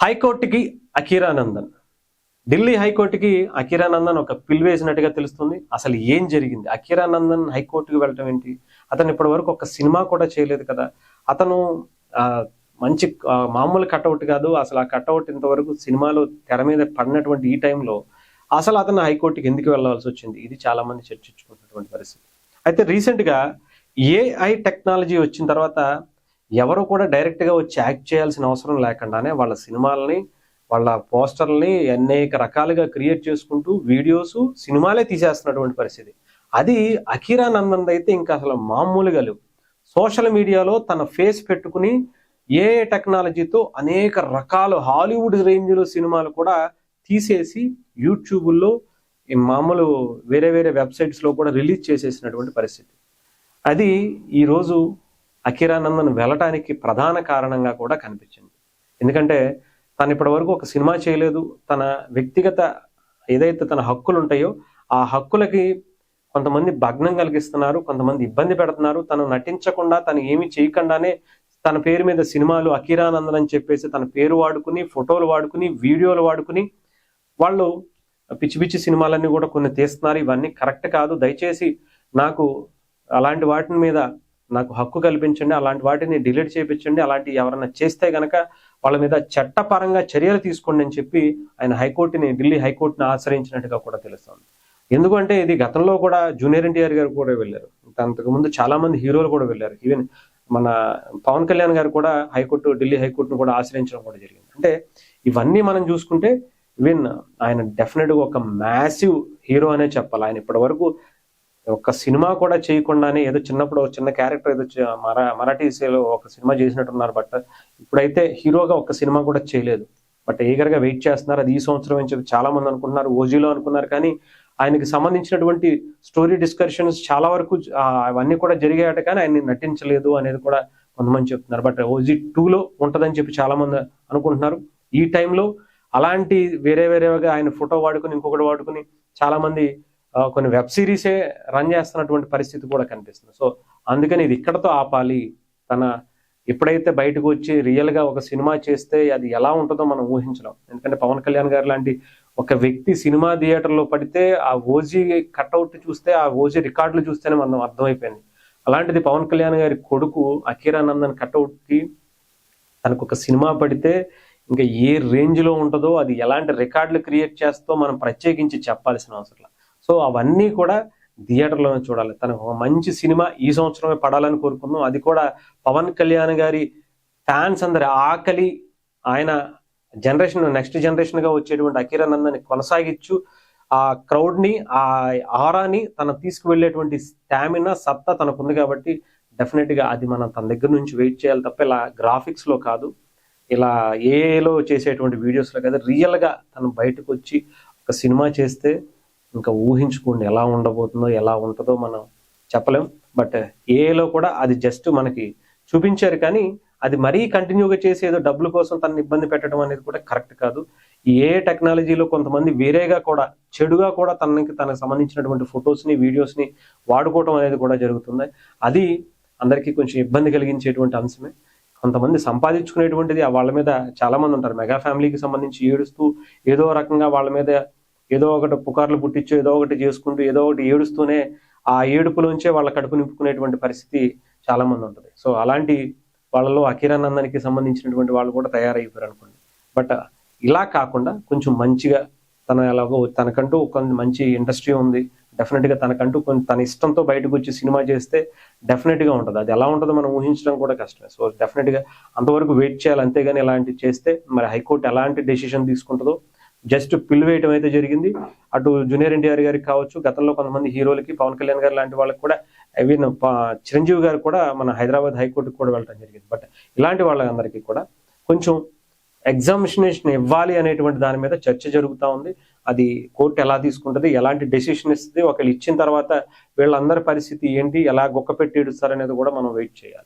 హైకోర్టుకి అఖీరానందన్, ఢిల్లీ హైకోర్టుకి అఖీరానందన్ ఒక పిల్ వేసినట్టుగా తెలుస్తుంది. అసలు ఏం జరిగింది? అఖీరానందన్ హైకోర్టుకి వెళ్ళటం ఏంటి? అతను ఇప్పటి వరకు ఒక సినిమా కూడా చేయలేదు కదా. అతను మంచి మామూలు కటౌట్ కాదు. అసలు ఆ కటౌట్ ఇంతవరకు సినిమాలో తెర మీద పడినటువంటి ఈ టైంలో అసలు అతను హైకోర్టుకి ఎందుకు వెళ్ళాల్సి వచ్చింది? ఇది చాలా మంది చర్చించుకుంటున్నటువంటి పరిస్థితి. అయితే రీసెంట్గా ఏఐ టెక్నాలజీ వచ్చిన తర్వాత ఎవరు కూడా డైరెక్ట్గా వచ్చి యాక్ట్ చేయాల్సిన అవసరం లేకుండానే వాళ్ళ సినిమాలని, వాళ్ళ పోస్టర్లని అనేక రకాలుగా క్రియేట్ చేసుకుంటూ వీడియోస్, సినిమాలే తీసేస్తున్నటువంటి పరిస్థితి. అది అఖీరానందన్ అయితే ఇంకా అసలు మామూలుగా లేవు. సోషల్ మీడియాలో తన ఫేస్ పెట్టుకుని ఏఐ టెక్నాలజీతో అనేక రకాల హాలీవుడ్ రేంజ్లో సినిమాలు కూడా తీసేసి యూట్యూబ్లో మామూలు వేరే వేరే వెబ్సైట్స్లో కూడా రిలీజ్ చేసేసినటువంటి పరిస్థితి. అది ఈరోజు అఖీరానందన్ వెళ్ళటానికి ప్రధాన కారణంగా కూడా కనిపించింది. ఎందుకంటే తను ఇప్పటి వరకు ఒక సినిమా చేయలేదు. తన వ్యక్తిగత ఏదైతే తన హక్కులు ఉంటాయో ఆ హక్కులకి కొంతమంది భగ్నం కలిగిస్తున్నారు, కొంతమంది ఇబ్బంది పెడుతున్నారు. తను నటించకుండా, తను ఏమి చేయకుండానే తన పేరు మీద సినిమాలు అఖీరానందన్ అని చెప్పేసి తన పేరు వాడుకుని, ఫోటోలు వాడుకుని, వీడియోలు వాడుకుని వాళ్ళు పిచ్చి పిచ్చి సినిమాలన్నీ కూడా కొన్ని తీస్తున్నారు. ఇవన్నీ కరెక్ట్ కాదు. దయచేసి నాకు అలాంటి వాటి మీద నాకు హక్కు కల్పించండి, అలాంటి వాటిని డిలీట్ చేయించండి, అలాంటి ఎవరన్నా చేస్తే గనక వాళ్ళ మీద చట్టపరంగా చర్యలు తీసుకోండి అని చెప్పి ఆయన ఢిల్లీ హైకోర్టుని ఆశ్రయించినట్టుగా కూడా తెలుస్తుంది. ఎందుకంటే ఇది గతంలో కూడా జూనియర్ ఎన్టీఆర్ గారు కూడా వెళ్ళారు. అంతకుముందు చాలా మంది హీరోలు కూడా వెళ్ళారు. ఈవెన్ మన పవన్ కళ్యాణ్ గారు కూడా ఢిల్లీ హైకోర్టును కూడా ఆశ్రయించడం కూడా జరిగింది. అంటే ఇవన్నీ మనం చూసుకుంటే ఈవెన్ ఆయన డెఫినెట్గా ఒక మ్యాసివ్ హీరో అనే చెప్పాలి. ఆయన ఇప్పటి వరకు ఒక సినిమా కూడా చేయకుండానే ఏదో చిన్నప్పుడు చిన్న క్యారెక్టర్ ఏదో మరాఠీలో ఒక సినిమా చేసినట్టున్నారు. బట్ ఇప్పుడైతే హీరోగా ఒక సినిమా కూడా చేయలేదు. బట్ ఈగర్గా వెయిట్ చేస్తున్నారు. అది ఈ సంవత్సరం అని చెప్పి చాలా మంది అనుకుంటున్నారు, ఓజీలో అనుకున్నారు. కానీ ఆయనకి సంబంధించినటువంటి స్టోరీ డిస్కషన్స్ చాలా వరకు అవన్నీ కూడా జరిగాయట, కానీ ఆయన్ని నటించలేదు అనేది కూడా కొంతమంది చెప్తున్నారు. బట్ ఓజీ 2లో ఉంటుందని చెప్పి చాలా మంది అనుకుంటున్నారు. ఈ టైంలో అలాంటి వేరేగా ఆయన ఫోటో వాడుకుని, ఇంకొకటి వాడుకుని చాలా మంది కొన్ని వెబ్ సిరీసే రన్ చేస్తున్నటువంటి పరిస్థితి కూడా కనిపిస్తుంది. సో అందుకని ఇది ఇక్కడతో ఆపాలి. తన ఎప్పుడైతే బయటకు వచ్చి రియల్గా ఒక సినిమా చేస్తే అది ఎలా ఉంటుందో మనం ఊహించలేం. ఎందుకంటే పవన్ కళ్యాణ్ గారు లాంటి ఒక వ్యక్తి సినిమా థియేటర్లో పడితే ఆ ఓజీ కట్అవుట్ చూస్తే, ఆ ఓజీ రికార్డులు చూస్తేనే మనం అర్థమైపోయింది. అలాంటిది పవన్ కళ్యాణ్ గారి కొడుకు అఖీరానందన్ కట్అవుట్కి తనకు ఒక సినిమా పడితే ఇంకా ఏ రేంజ్లో ఉంటుందో, అది ఎలాంటి రికార్డులు క్రియేట్ చేస్తో మనం ప్రత్యేకించి చెప్పాల్సిన అవసరం. సో అవన్నీ కూడా థియేటర్లోనే చూడాలి. తనకు మంచి సినిమా ఈ సంవత్సరమే పడాలని కోరుకుందాం. అది కూడా పవన్ కళ్యాణ్ గారి ఫ్యాన్స్ అందరి ఆకలి, ఆయన నెక్స్ట్ జనరేషన్గా వచ్చేటువంటి అఖీరానందన్ కొనసాగించు ఆ క్రౌడ్ని, ఆ ఆరాని తన తీసుకువెళ్ళేటువంటి స్టామినా, సత్తా తనకుంది. కాబట్టి డెఫినెట్గా అది మనం తన దగ్గర నుంచి వెయిట్ చేయాలి తప్ప ఇలా గ్రాఫిక్స్లో కాదు, ఇలా ఏలో చేసేటువంటి వీడియోస్లో కాదు. రియల్గా తను బయటకు వచ్చి ఒక సినిమా చేస్తే ఇంకా ఊహించుకోండి ఎలా ఉండబోతుందో, ఎలా ఉంటుందో మనం చెప్పలేం. బట్ ఏలో కూడా అది జస్ట్ మనకి చూపించారు, కానీ అది మరీ కంటిన్యూగా చేసి ఏదో డబ్బుల కోసం తనని ఇబ్బంది పెట్టడం అనేది కూడా కరెక్ట్ కాదు. ఈ ఏఐ టెక్నాలజీలో కొంతమంది వేరేగా కూడా చెడుగా కూడా తనకు సంబంధించినటువంటి ఫొటోస్ని, వీడియోస్ని వాడుకోవడం అనేది కూడా జరుగుతుంది. అది అందరికీ కొంచెం ఇబ్బంది కలిగించేటువంటి అంశమే. కొంతమంది సంపాదించుకునేటువంటిది వాళ్ళ మీద చాలా మంది ఉంటారు. మెగా ఫ్యామిలీకి సంబంధించి ఏడుస్తూ ఏదో రకంగా వాళ్ళ మీద ఏదో ఒకటి పుకార్లు పుట్టించు, ఏదో ఒకటి చేసుకుంటూ, ఏదో ఒకటి ఏడుస్తూనే ఆ ఏడుపులోంచే వాళ్ళ కడుపు నింపుకునేటువంటి పరిస్థితి చాలా మంది ఉంటుంది. సో అలాంటి వాళ్ళలో అఖీరానందన్కి సంబంధించినటువంటి వాళ్ళు కూడా తయారైపోయారు అనుకోండి. బట్ ఇలా కాకుండా కొంచెం మంచిగా ఎలాగో తనకంటూ కొంత మంచి ఇండస్ట్రీ ఉంది, డెఫినెట్గా తనకంటూ తన ఇష్టంతో బయటకు వచ్చి సినిమా చేస్తే డెఫినెట్గా ఉంటుంది. అది ఎలా ఉంటుందో మనం ఊహించడం కూడా కష్టమే. సో డెఫినెట్గా అంతవరకు వెయిట్ చేయాలి. అంతేగాని ఇలాంటివి చేస్తే మరి హైకోర్టు ఎలాంటి డెసిషన్ తీసుకుంటుందో. జస్ట్ పిల్ వేయటం అయితే జరిగింది. అటు జూనియర్ ఎన్టీఆర్ గారికి కావచ్చు, గతంలో కొంతమంది హీరోలకి, పవన్ కళ్యాణ్ గారు లాంటి వాళ్ళకి కూడా, ఈవెన్ చిరంజీవి గారు కూడా మన హైదరాబాద్ హైకోర్టుకి కూడా వెళ్ళడం జరిగింది. బట్ ఇలాంటి వాళ్ళందరికీ కూడా కొంచెం ఎగ్జామినేషన్ ఇవ్వాలి అనేటువంటి దాని మీద చర్చ జరుగుతూ ఉంది. అది కోర్టు ఎలా తీసుకుంటుంది, ఎలాంటి డెసిషన్ ఇస్తుంది, ఒకళ్ళు ఇచ్చిన తర్వాత వీళ్ళందరి పరిస్థితి ఏంటి, ఎలా గొక్క పెట్టి ఏడుస్తారు అనేది కూడా మనం వెయిట్ చేయాలి.